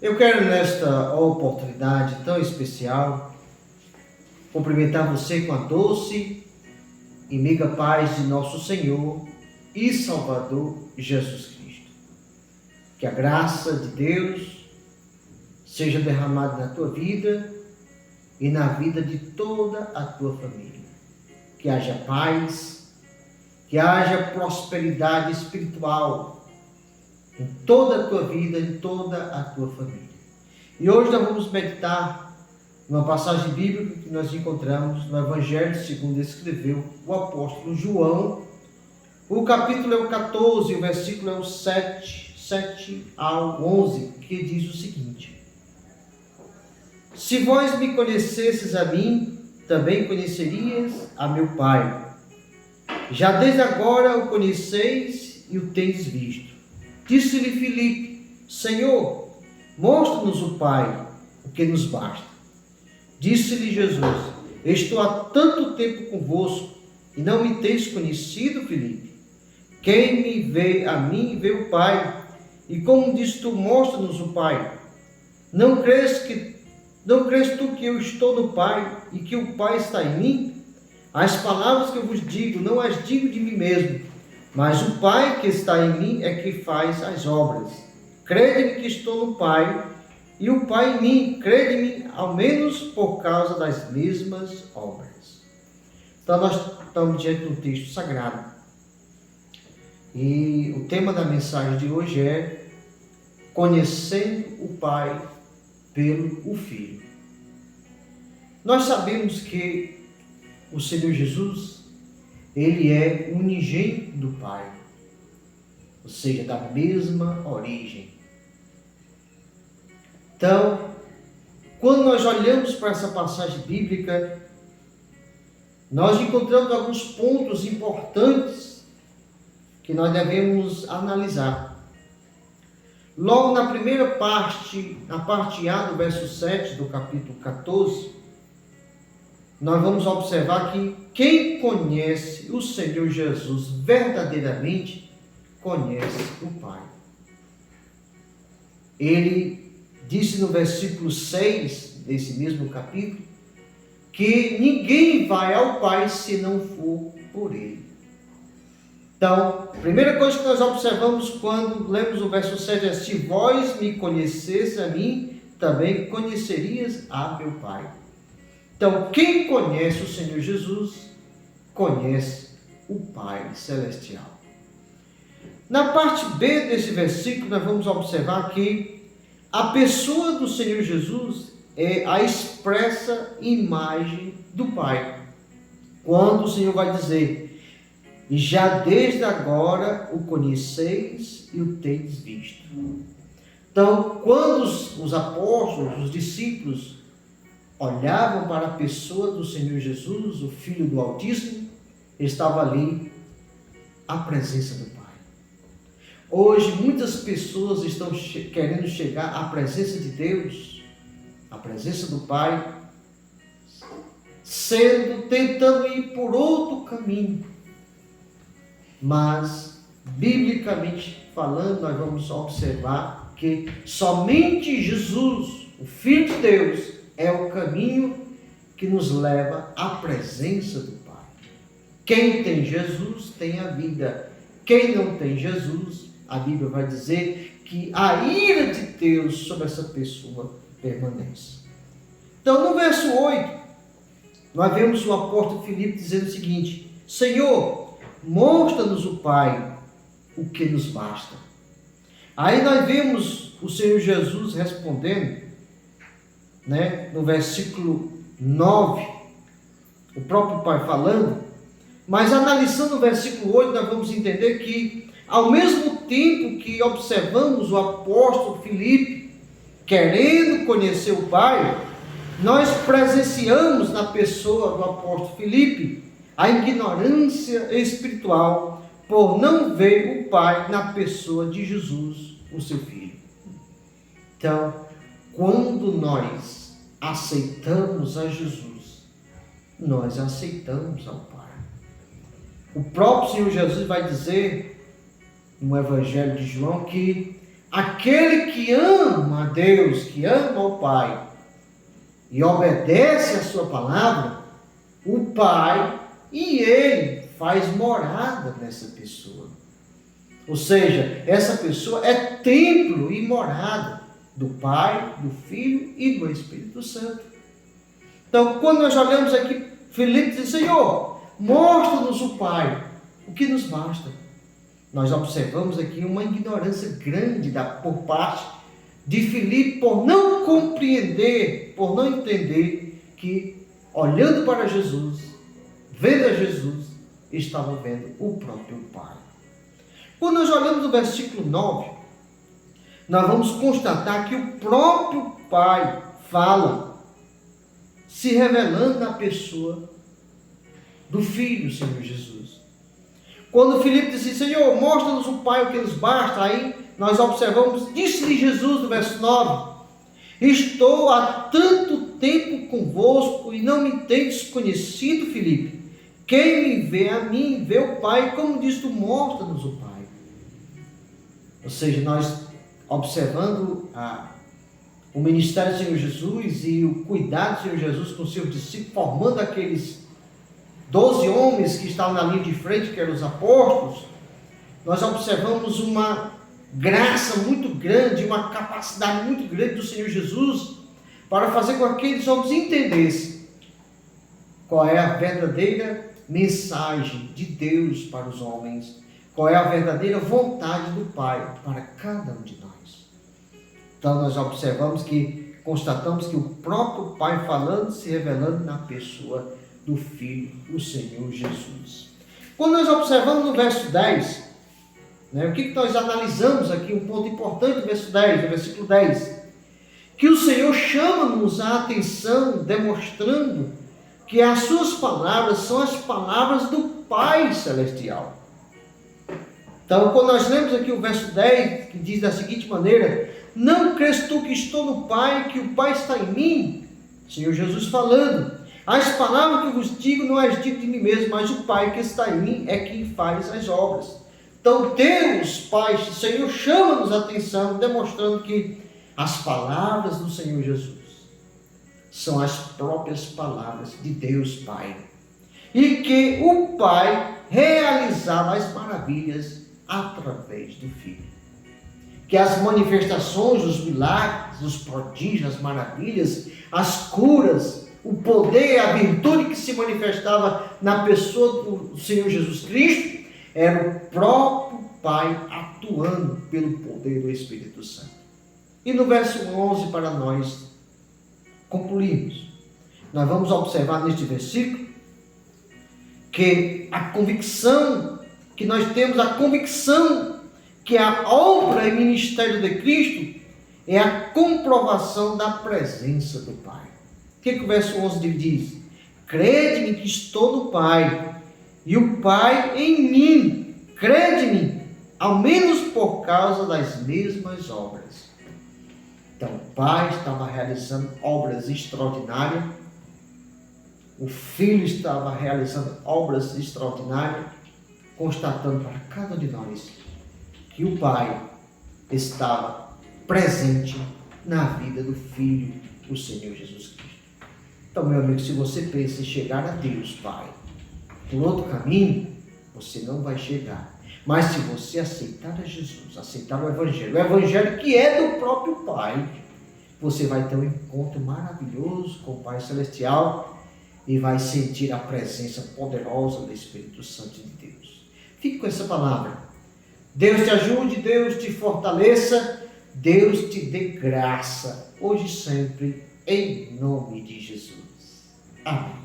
Eu quero, nesta oportunidade tão especial, cumprimentar você com a doce e meiga paz de nosso Senhor e Salvador Jesus Cristo. Que a graça de Deus seja derramada na tua vida e na vida de toda a tua família. Que haja paz, que haja prosperidade espiritual em toda a tua vida, em toda a tua família. E hoje nós vamos meditar numa passagem bíblica que nós encontramos no Evangelho segundo escreveu o apóstolo João. O capítulo é o 14, o versículo é o 7 ao 11, que diz o seguinte: Se vós me conhecesses a mim, também conhecerias a meu Pai. Já desde agora o conheceis e o tendes visto. Disse-lhe Filipe: Senhor, mostra-nos o Pai, o que nos basta. Disse-lhe Jesus: Estou há tanto tempo convosco e não me tens conhecido, Filipe? Quem me vê a mim, vê o Pai. E como diz tu, mostra-nos o Pai. Não crês tu que eu estou no Pai e que o Pai está em mim? As palavras que eu vos digo, não as digo de mim mesmo, mas o Pai que está em mim é que faz as obras. Crede-me que estou no Pai e o Pai em mim. Crede-me, ao menos por causa das mesmas obras. Então nós estamos diante de um texto sagrado. E o tema da mensagem de hoje é Conhecendo o Pai pelo Filho. Nós sabemos que o Senhor Jesus, ele é unigênito do Pai, ou seja, da mesma origem. Então, quando nós olhamos para essa passagem bíblica, nós encontramos alguns pontos importantes que nós devemos analisar. Logo na primeira parte, na parte A do verso 7 do capítulo 14, nós vamos observar que quem conhece o Senhor Jesus verdadeiramente, conhece o Pai. Ele disse no versículo 6 desse mesmo capítulo, que ninguém vai ao Pai se não for por Ele. Então, a primeira coisa que nós observamos quando lemos o verso 7 é: se vós me conhecesses a mim, também conhecerias a meu Pai. Então, quem conhece o Senhor Jesus, conhece o Pai Celestial. Na parte B desse versículo, nós vamos observar que a pessoa do Senhor Jesus é a expressa imagem do Pai. Quando o Senhor vai dizer: e já desde agora o conheceis e o tendes visto. Então, quando os apóstolos, os discípulos, olhavam para a pessoa do Senhor Jesus, o Filho do Altíssimo, estava ali a presença do Pai. Hoje, muitas pessoas estão querendo chegar à presença de Deus, à presença do Pai, tentando ir por outro caminho. Mas, biblicamente falando, nós vamos observar que somente Jesus, o Filho de Deus, é o caminho que nos leva à presença do Pai. Quem tem Jesus tem a vida. Quem não tem Jesus, a Bíblia vai dizer que a ira de Deus sobre essa pessoa permanece. Então, no verso 8, nós vemos o apóstolo Filipe dizendo o seguinte: Senhor, mostra-nos o Pai, o que nos basta. Aí nós vemos o Senhor Jesus respondendo, no versículo 9, o próprio Pai falando, mas analisando o versículo 8, nós vamos entender que, ao mesmo tempo que observamos o apóstolo Filipe querendo conhecer o Pai, nós presenciamos na pessoa do apóstolo Filipe a ignorância espiritual por não ver o Pai na pessoa de Jesus, o seu Filho. Então, quando nós aceitamos a Jesus, nós aceitamos ao Pai. O próprio Senhor Jesus vai dizer no Evangelho de João que aquele que ama a Deus, que ama o Pai e obedece a sua palavra, o Pai e Ele faz morada nessa pessoa. Ou seja, essa pessoa é templo e morada do Pai, do Filho e do Espírito Santo. Então, quando nós olhamos aqui, Filipe diz: Senhor, mostra-nos o Pai, o que nos basta. Nós observamos aqui uma ignorância grande por parte de Filipe, por não compreender, por não entender que, olhando para Jesus, vendo a Jesus, estava vendo o próprio Pai. Quando nós olhamos o versículo 9, nós vamos constatar que o próprio Pai fala, se revelando na pessoa do Filho, Senhor Jesus. Quando Filipe disse: Senhor, mostra-nos o Pai, o que nos basta, aí nós observamos, disse-lhe Jesus no verso 9: estou há tanto tempo convosco e não me tendes conhecido, Filipe. Quem me vê a mim, vê o Pai, como diz tu, mostra-nos o Pai. Ou seja, nós observando o ministério do Senhor Jesus e o cuidado do Senhor Jesus com seus discípulos, formando aqueles 12 homens que estavam na linha de frente, que eram os apóstolos, nós observamos uma graça muito grande, uma capacidade muito grande do Senhor Jesus para fazer com que aqueles homens entendessem qual é a verdadeira mensagem de Deus para os homens, qual é a verdadeira vontade do Pai para cada um de nós. Então nós observamos constatamos que o próprio Pai falando, se revelando na pessoa do Filho, o Senhor Jesus. Quando nós observamos no verso 10, o que nós analisamos aqui, um ponto importante no verso 10, no versículo 10, que o Senhor chama-nos a atenção, demonstrando que as suas palavras são as palavras do Pai Celestial. Então, quando nós lemos aqui o verso 10, que diz da seguinte maneira: não crês tu que estou no Pai, que o Pai está em mim? Senhor Jesus falando: as palavras que vos digo não as digo de mim mesmo, mas o Pai que está em mim é quem faz as obras. Então Deus, Pai, o Senhor chama-nos a atenção, demonstrando que as palavras do Senhor Jesus são as próprias palavras de Deus Pai. E que o Pai realizava as maravilhas através do Filho. Que as manifestações, os milagres, os prodígios, as maravilhas, as curas, o poder, a virtude que se manifestava na pessoa do Senhor Jesus Cristo, era o próprio Pai atuando pelo poder do Espírito Santo. E no verso 11, para nós concluirmos, nós vamos observar neste versículo que a convicção, que nós temos a convicção que a obra e ministério de Cristo é a comprovação da presença do Pai. O que o verso 11 diz? Crede-me que estou no Pai, e o Pai em mim. Crede-me, ao menos por causa das mesmas obras. Então, o Pai estava realizando obras extraordinárias, o Filho estava realizando obras extraordinárias, constatando para cada um de nós que o Pai estava presente na vida do Filho, o Senhor Jesus Cristo. Então, meu amigo, se você pensa em chegar a Deus, Pai, por outro caminho, você não vai chegar. Mas se você aceitar a Jesus, aceitar o Evangelho que é do próprio Pai, você vai ter um encontro maravilhoso com o Pai Celestial e vai sentir a presença poderosa do Espírito Santo de Deus. Fique com essa palavra. Deus te ajude, Deus te fortaleça, Deus te dê graça, hoje e sempre, em nome de Jesus. Amém.